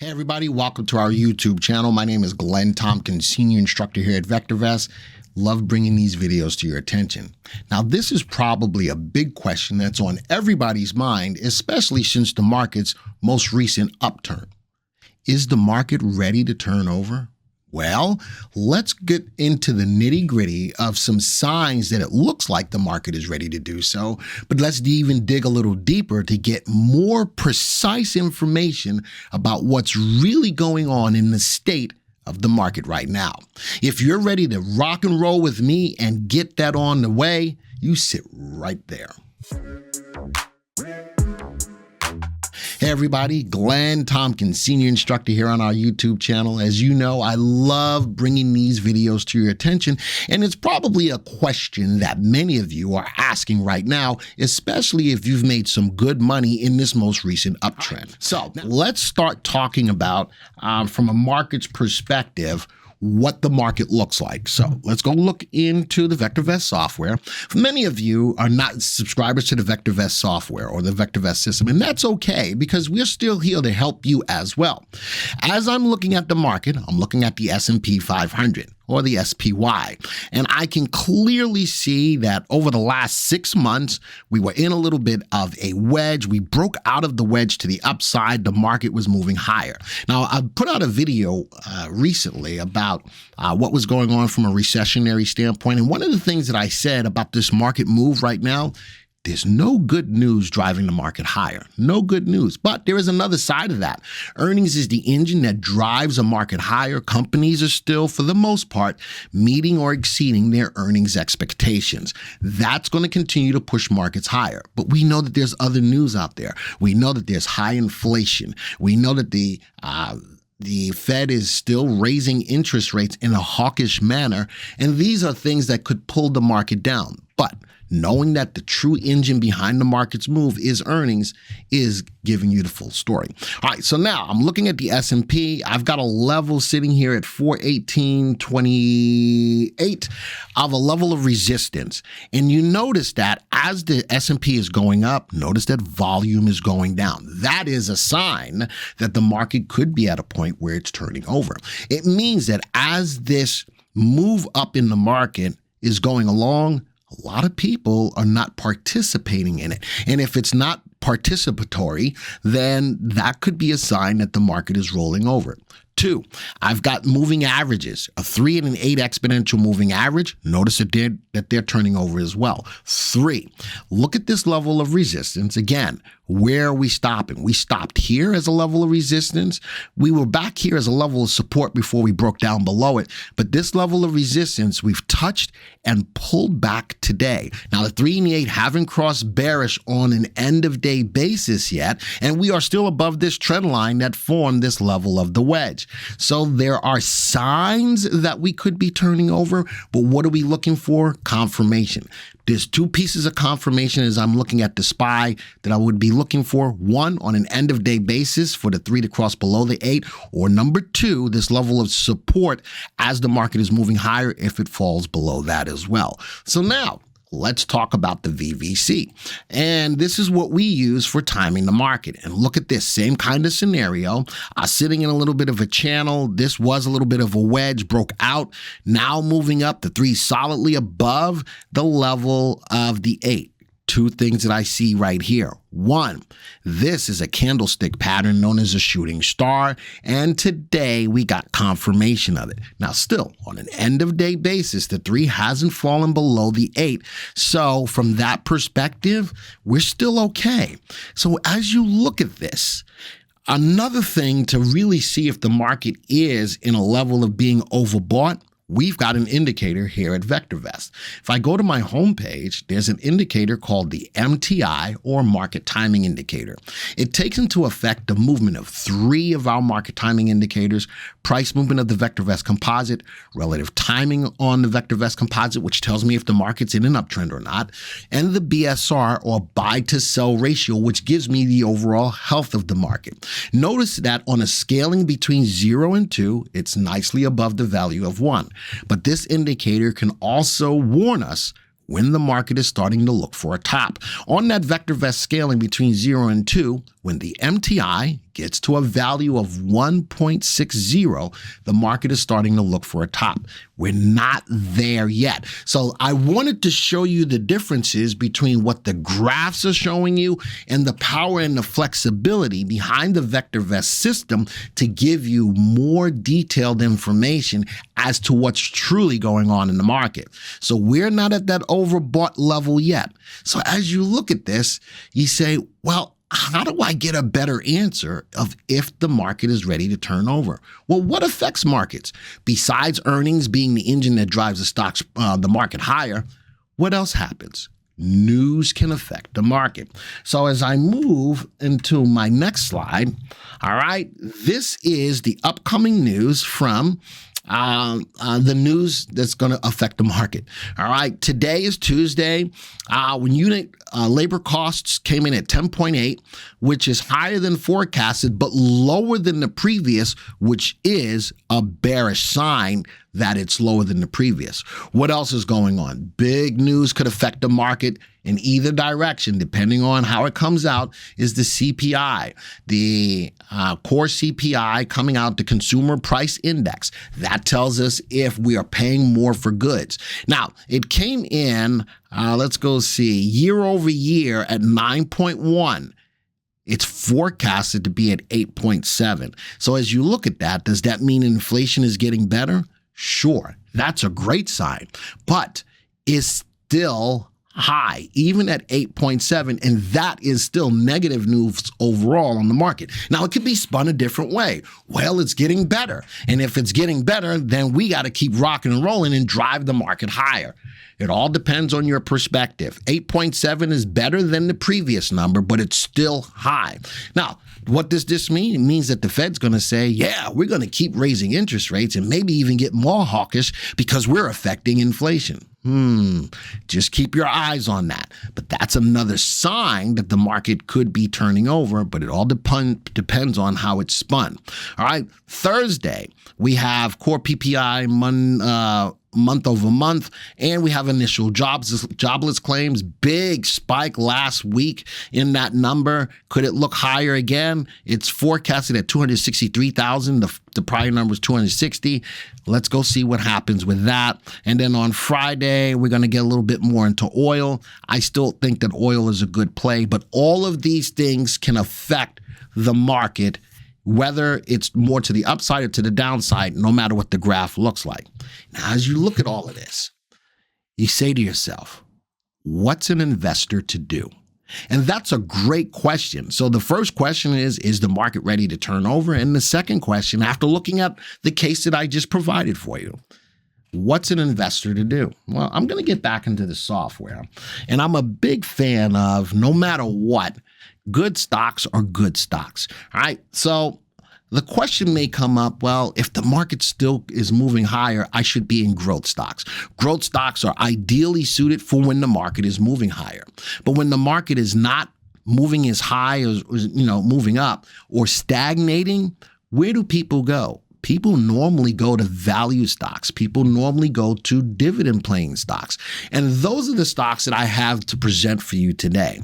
Hey everybody, welcome to our YouTube channel. My name is Glenn Tompkins, Senior Instructor here at VectorVest. Love bringing these videos to your attention. Now, this is probably a big question that's on everybody's mind, especially since the market's most recent upturn. Is the market ready to turn over? Well, let's get into the nitty-gritty of some signs that it looks like the market is ready to do so, but let's even dig a little deeper to get more precise information about what's really going on in the state of the market right now. If you're ready to rock and roll with me and get that on the way, you sit right there. Hey everybody, Glenn Tompkins, Senior Instructor here on our YouTube channel. As you know, I love bringing these videos to your attention, and it's probably a question that many of you are asking right now, especially if you've made some good money in this most recent uptrend. So let's start talking about, from a market's perspective, what the market looks like. So let's go look into the VectorVest software. Many of you are not subscribers to the VectorVest software or the VectorVest system, and that's okay because we're still here to help you as well. As I'm looking at the market, I'm looking at the S&P 500. Or the SPY. And I can clearly see that over the last 6 months, we were in a little bit of a wedge. We broke out of the wedge to the upside. The market was moving higher. Now, I put out a video recently about what was going on from a recessionary standpoint. And one of the things that I said about this market move right now, there's no good news driving the market higher. No good news. But there is another side of that. Earnings is the engine that drives a market higher. Companies are still, for the most part, meeting or exceeding their earnings expectations. That's going to continue to push markets higher. But we know that there's other news out there. We know that there's high inflation. We know that the Fed is still raising interest rates in a hawkish manner. And these are things that could pull the market down. But knowing that the true engine behind the market's move is earnings is giving you the full story. All right, so now I'm looking at the S&P. I've got a level sitting here at 418.28 of a level of resistance. And you notice that as the S&P is going up, notice that volume is going down. That is a sign that the market could be at a point where it's turning over. It means that as this move up in the market is going along, a lot of people are not participating in it. And if it's not participatory, then that could be a sign that the market is rolling over. 2, I've got moving averages, a 3 and an 8 exponential moving average. Notice that they're turning over as well. 3, look at this level of resistance. Again, where are we stopping? We stopped here as a level of resistance. We were back here as a level of support before we broke down below it. But this level of resistance we've touched and pulled back today. Now, the 3 and the 8 haven't crossed bearish on an end of day basis yet, and we are still above this trend line that formed this level of the wedge. So there are signs that we could be turning over, but what are we looking for? Confirmation. There's 2 pieces of confirmation as I'm looking at the SPY that I would be looking for. 1, on an end of day basis for the 3 to cross below the 8, or number 2, this level of support as the market is moving higher if it falls below that as well. So now, let's talk about the VVC. And this is what we use for timing the market. And look at this, same kind of scenario. Sitting in a little bit of a channel. This was a little bit of a wedge, broke out. Now moving up, the 3 solidly above the level of the 8. 2 things that I see right here. 1, this is a candlestick pattern known as a shooting star, and today we got confirmation of it. Now, still, on an end-of-day basis, the 3 hasn't fallen below the 8, so from that perspective, we're still okay. So as you look at this, another thing to really see if the market is in a level of being overbought, we've got an indicator here at VectorVest. If I go to my homepage, there's an indicator called the MTI, or Market Timing Indicator. It takes into effect the movement of 3 of our market timing indicators: price movement of the VectorVest Composite, relative timing on the VectorVest Composite, which tells me if the market's in an uptrend or not, and the BSR, or buy to sell ratio, which gives me the overall health of the market. Notice that on a scaling between 0 and 2, it's nicely above the value of 1. But this indicator can also warn us when the market is starting to look for a top. On that VectorVest scaling between 0 and 2, when the MTI gets to a value of 1.60, the market is starting to look for a top. We're not there yet. So I wanted to show you the differences between what the graphs are showing you and the power and the flexibility behind the VectorVest system to give you more detailed information as to what's truly going on in the market. So we're not at that overbought level yet. So as you look at this, you say, well, how do I get a better answer of if the market is ready to turn over? Well, what affects markets? Besides earnings being the engine that drives the market higher, what else happens? News can affect the market. So as I move into my next slide, all right, this is the upcoming news from the news that's going to affect the market. All right. Today is Tuesday. When unit labor costs came in at 10.8, which is higher than forecasted, but lower than the previous, which is a bearish sign that it's lower than the previous. What else is going on? Big news could affect the market in either direction, depending on how it comes out, is the CPI, the core CPI coming out, the Consumer Price Index. That tells us if we are paying more for goods. Now, it came in, let's go see, year over year at 9.1. It's forecasted to be at 8.7. So as you look at that, does that mean inflation is getting better? Sure, that's a great sign, but it's still high, even at 8.7, and that is still negative news overall on the market. Now, it could be spun a different way. Well, it's getting better, and if it's getting better, then we got to keep rocking and rolling and drive the market higher. It all depends on your perspective. 8.7 is better than the previous number, but it's still high. Now, what does this mean? It means that the Fed's going to say, yeah, we're going to keep raising interest rates and maybe even get more hawkish because we're affecting inflation. Just keep your eyes on that. But that's another sign that the market could be turning over, but it all depends on how it's spun. All right. Thursday, we have core PPI month over month, and we have initial jobless claims. Big spike last week in that number. Could it look higher again? It's forecasted at 263,000. The prior number was 260. Let's go see what happens with that. And then on Friday, we're going to get a little bit more into oil. I still think that oil is a good play, but all of these things can affect the market, whether it's more to the upside or to the downside, no matter what the graph looks like. Now, as you look at all of this, you say to yourself, what's an investor to do? And that's a great question. So the first question is the market ready to turn over? And the second question, after looking at the case that I just provided for you, what's an investor to do? Well, I'm going to get back into the software. And I'm a big fan of, no matter what, good stocks are good stocks. All right. So the question may come up, well, if the market still is moving higher, I should be in growth stocks. Growth stocks are ideally suited for when the market is moving higher. But when the market is not moving as high as, moving up or stagnating, where do people go? People normally go to value stocks. People normally go to dividend paying stocks. And those are the stocks that I have to present for you today.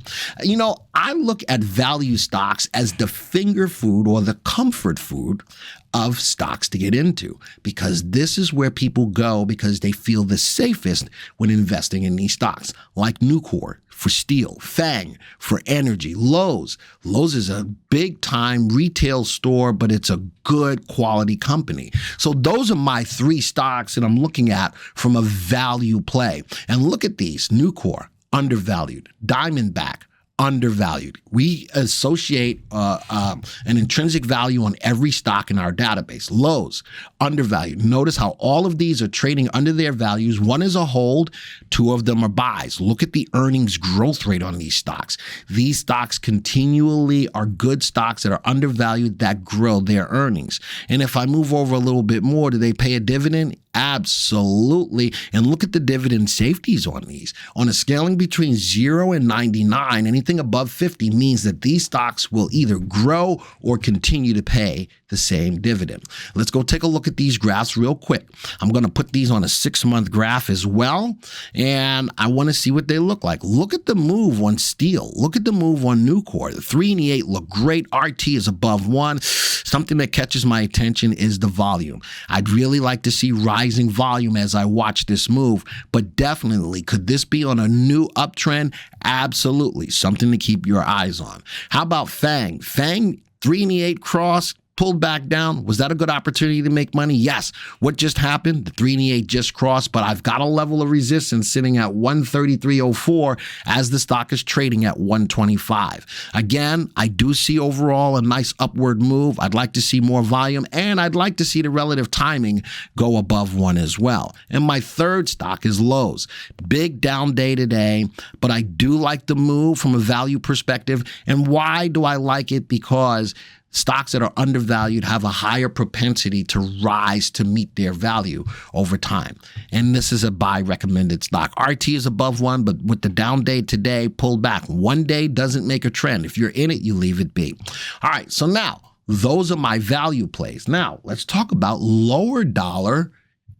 I look at value stocks as the finger food or the comfort food of stocks to get into, because this is where people go because they feel the safest when investing in these stocks, like Nucor for steel, Fang for energy, Lowe's. Lowe's is a big time retail store, but it's a good quality company. So those are my three stocks that I'm looking at from a value play. And look at these: Nucor, undervalued; Diamondback, undervalued. We associate an intrinsic value on every stock in our database. Lowe's, undervalued. Notice how all of these are trading under their values. One is a hold, two of them are buys. Look at the earnings growth rate on these stocks. These stocks continually are good stocks that are undervalued that grow their earnings. And if I move over a little bit more, do they pay a dividend? Absolutely. And look at the dividend safeties on these. On a scaling between 0 and 99, anything above 50 means that these stocks will either grow or continue to pay the the same dividend. Let's go take a look at these graphs real quick. I'm going to put these on a 6-month graph as well, and I want to see what they look like. Look at the move on steel. Look at the move on Nucor. The 3 and the 8 look great. RT is above 1. Something that catches my attention is the volume. I'd really like to see rising volume as I watch this move, but definitely, could this be on a new uptrend? Absolutely. Something to keep your eyes on. How about Fang? Fang, 3 and the 8 cross, pulled back down. Was that a good opportunity to make money? Yes. What just happened? The 3 and the 8 just crossed, but I've got a level of resistance sitting at 133.04 as the stock is trading at 125. Again, I do see overall a nice upward move. I'd like to see more volume, and I'd like to see the relative timing go above 1 as well. And my third stock is Lowe's. Big down day today, but I do like the move from a value perspective. And why do I like it? Because stocks that are undervalued have a higher propensity to rise to meet their value over time. And this is a buy recommended stock. RT is above 1, but with the down day today, pulled back. One day doesn't make a trend. If you're in it, you leave it be. All right, so now those are my value plays. Now let's talk about lower dollar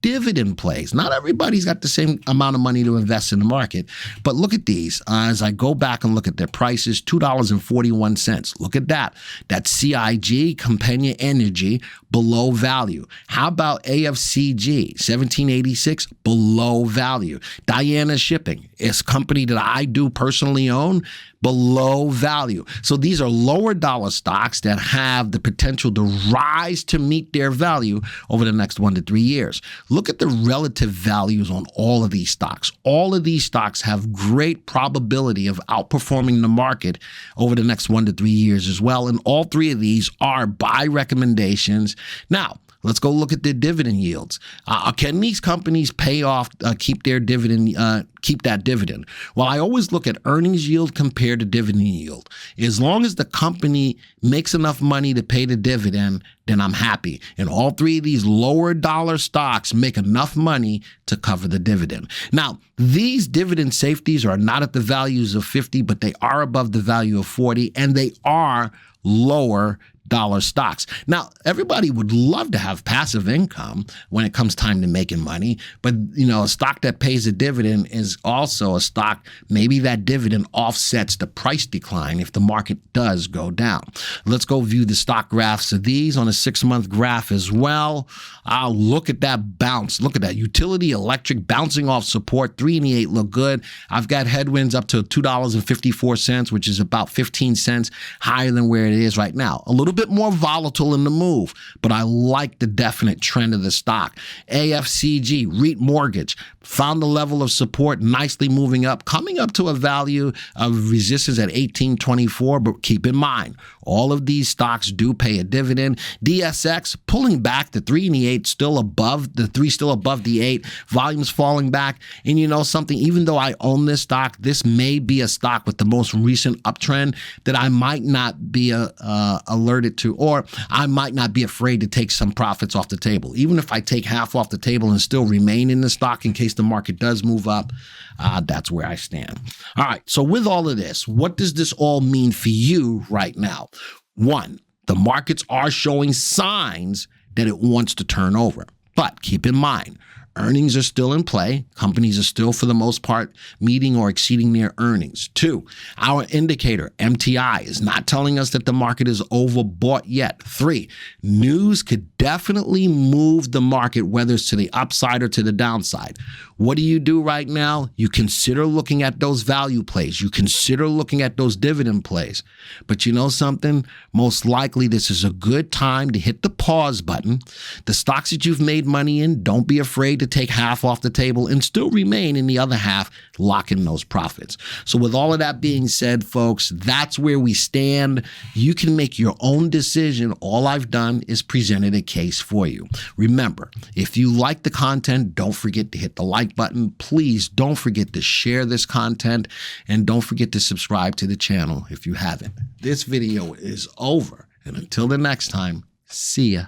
dividend plays. Not everybody's got the same amount of money to invest in the market, but look at these. As I go back and look at their prices, $2.41. Look at that. That's CIG, Companhia Energy, below value. How about AFCG, 1786, below value. Diana Shipping is a company that I do personally own, below value. So these are lower dollar stocks that have the potential to rise to meet their value over the next 1 to 3 years. Look at the relative values on all of these stocks. All of these stocks have great probability of outperforming the market over the next 1 to 3 years as well. And all three of these are buy recommendations. Now, let's go look at their dividend yields. Can these companies pay off, keep their dividend, keep that dividend? Well, I always look at earnings yield compared to dividend yield. As long as the company makes enough money to pay the dividend, then I'm happy. And all three of these lower dollar stocks make enough money to cover the dividend. Now, these dividend safeties are not at the values of 50, but they are above the value of 40, and they are lower dollar stocks. Now, everybody would love to have passive income when it comes time to making money, but a stock that pays a dividend is also a stock, maybe that dividend offsets the price decline if the market does go down. Let's go view the stock graphs of these on a 6-month graph as well. I'll look at that bounce. Look at that. Utility electric bouncing off support. 3 and the 8 look good. I've got headwinds up to $2.54, which is about 15 cents higher than where it is right now. A little bit more volatile in the move, but I like the definite trend of the stock. AFCG, REIT mortgage, found the level of support, nicely moving up, coming up to a value of resistance at 18.24, but keep in mind, all of these stocks do pay a dividend. DSX pulling back, the 3 and the 8 still above, the 3 still above the 8, volumes falling back. And you know something, even though I own this stock, this may be a stock with the most recent uptrend that I might not be alerted to, or I might not be afraid to take some profits off the table. Even if I take half off the table and still remain in the stock in case the market does move up, that's where I stand. All right, so with all of this, what does this all mean for you right now? 1, the markets are showing signs that it wants to turn over. But keep in mind, earnings are still in play. Companies are still, for the most part, meeting or exceeding their earnings. 2, our indicator, MTI, is not telling us that the market is overbought yet. 3, news could definitely move the market, whether it's to the upside or to the downside. What do you do right now? You consider looking at those value plays. You consider looking at those dividend plays. But you know something? Most likely this is a good time to hit the pause button. The stocks that you've made money in, don't be afraid to take half off the table and still remain in the other half, lock in those profits. So with all of that being said, folks, that's where we stand. You can make your own decision. All I've done is presented a case for you. Remember, if you like the content, don't forget to hit the like button. Please don't forget to share this content, and don't forget to subscribe to the channel if you haven't. This video is over, and until the next time, see ya.